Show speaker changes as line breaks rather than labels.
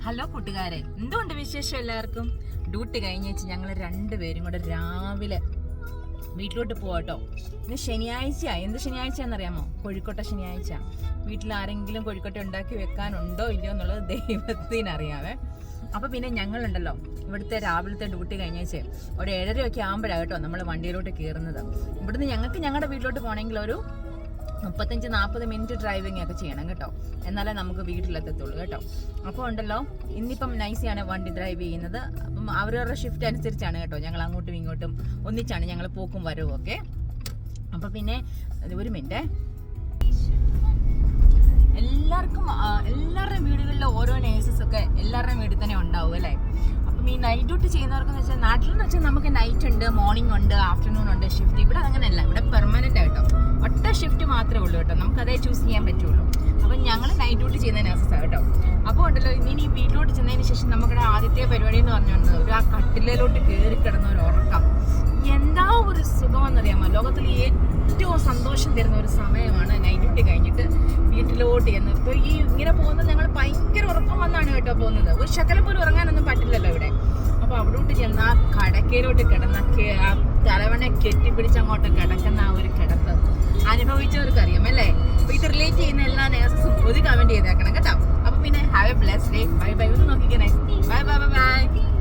Hello കൂട്ടുകാരെ, എന്തുകൊണ്ട് വിശേഷം എല്ലാവർക്കും? ഡ്യൂട്ടി കഴിഞ്ഞ് വെച്ച് ഞങ്ങൾ രണ്ടുപേരും കൂടെ രാവിലെ വീട്ടിലോട്ട് പോവാട്ടോ. ഇന്ന് ശനിയാഴ്ച. എന്ത് ശനിയാഴ്ചയാണെന്നറിയാമോ? കോഴിക്കോട്ടെ ശനിയാഴ്ച. വീട്ടിൽ ആരെങ്കിലും കോഴിക്കോട്ടെ ഉണ്ടാക്കി വെക്കാനുണ്ടോ ഇല്ലയോ എന്നുള്ളത് ദൈവത്തിനറിയാവേ. അപ്പോൾ പിന്നെ ഞങ്ങളുണ്ടല്ലോ ഇവിടുത്തെ രാവിലത്തെ ഡ്യൂട്ടി കഴിഞ്ഞേച്ച് ഒരു 7:30 ആകുമ്പോഴാണ് കേട്ടോ നമ്മൾ വണ്ടിയിലോട്ട് കയറുന്നത്. ഇവിടുന്ന് ഞങ്ങൾക്ക് ഞങ്ങളുടെ വീട്ടിലോട്ട് പോകണമെങ്കിൽ ഒരു 35-40 മിനിറ്റ് ഡ്രൈവിംഗ് ഒക്കെ ചെയ്യണം കേട്ടോ, എന്നാലേ നമുക്ക് വീട്ടിലെത്തത്തുള്ളൂ കേട്ടോ. അപ്പോൾ ഉണ്ടല്ലോ ഇന്നിപ്പം നൈസിയാണ് വണ്ടി ഡ്രൈവ് ചെയ്യുന്നത്. അപ്പം അവരവരുടെ ഷിഫ്റ്റ് അനുസരിച്ചാണ് കേട്ടോ, ഞങ്ങൾ അങ്ങോട്ടും ഇങ്ങോട്ടും ഒന്നിച്ചാണ് ഞങ്ങൾ പോക്കും വരവും ഒക്കെ. അപ്പം പിന്നെ ഒരു മിനിറ്റ്, എല്ലാവരുടെയും വീടുകളിൽ ഓരോ നേഴ്സസ് ഒക്കെ എല്ലാവരുടെയും വീട്ടിൽ തന്നെ ഉണ്ടാവും അല്ലേ. അപ്പം ഈ നൈറ്റ് ഡ്യൂട്ടി ചെയ്യുന്നവർക്കെന്ന് വെച്ചാൽ നാട്ടിലെന്ന് വെച്ചാൽ നമുക്ക് നൈറ്റ് ഉണ്ട്, മോർണിംഗ് ഉണ്ട്, ആഫ്റ്റർനൂൺ ഉണ്ട് ഷിഫ്റ്റ്. ഇവിടെ അങ്ങനെയല്ല, ഇവിടെ പെർമനന്റ് ആയിട്ടോ ഒറ്റ ഷിഫ്റ്റ് മാത്രമേ ഉള്ളൂ കേട്ടോ, നമുക്ക് അതേ ചൂസ് ചെയ്യാൻ പറ്റുള്ളൂ. അപ്പം ഞങ്ങൾ നൈറ്റ് ഡ്യൂട്ടി ചെയ്യുന്ന നേഴ്സസാണ് കേട്ടോ. അപ്പോൾ ഉണ്ടല്ലോ ഇനി ഈ വീട്ടിലോട്ട് ചെന്നതിന് ശേഷം നമ്മുടെ ആദ്യത്തെ പരിപാടി എന്ന് പറഞ്ഞുകൊണ്ട് ഒരു ആ കട്ടിലോട്ട് കയറി കിടന്ന ഒരു ഉറക്കം എന്താ ഒരു സുഖമെന്നറിയാമോ. ലോകത്തിൽ ഏറ്റവും സന്തോഷം തരുന്ന ഒരു സമയമാണ് നൈറ്റ് ഡ്യൂട്ടി കഴിഞ്ഞിട്ട് വീട്ടിലോട്ട് ചെന്ന്. ഇപ്പോൾ ഈ ഇങ്ങനെ പോകുന്നത് ഞങ്ങൾ ഭയങ്കര ഉറക്കം വന്നാണ് കേട്ടോ പോകുന്നത്. ഒരു ശകലം പോലും ഉറങ്ങാനൊന്നും പറ്റില്ലല്ലോ ഇവിടെ. അപ്പോൾ അവിടോട്ട് ചെന്ന് ആ കടക്കയിലോട്ട് കിടന്ന ആ തലവണ കെട്ടിപ്പിടിച്ചങ്ങോട്ട് കിടക്കുന്ന ആ ഒരു കിടത്ത് അനുഭവിച്ചവർക്ക് അറിയാം അല്ലേ. അപ്പോൾ ഇത് റിലേറ്റ് ചെയ്യുന്ന എല്ലാ നേഴ്സസും ഒരു കമൻറ്റ് ചെയ്തേക്കണം കേട്ടോ. അപ്പോൾ പിന്നെ have a blessed day. Bye bye. ഒന്ന് നോക്കിക്കണേ. Bye bye bye by.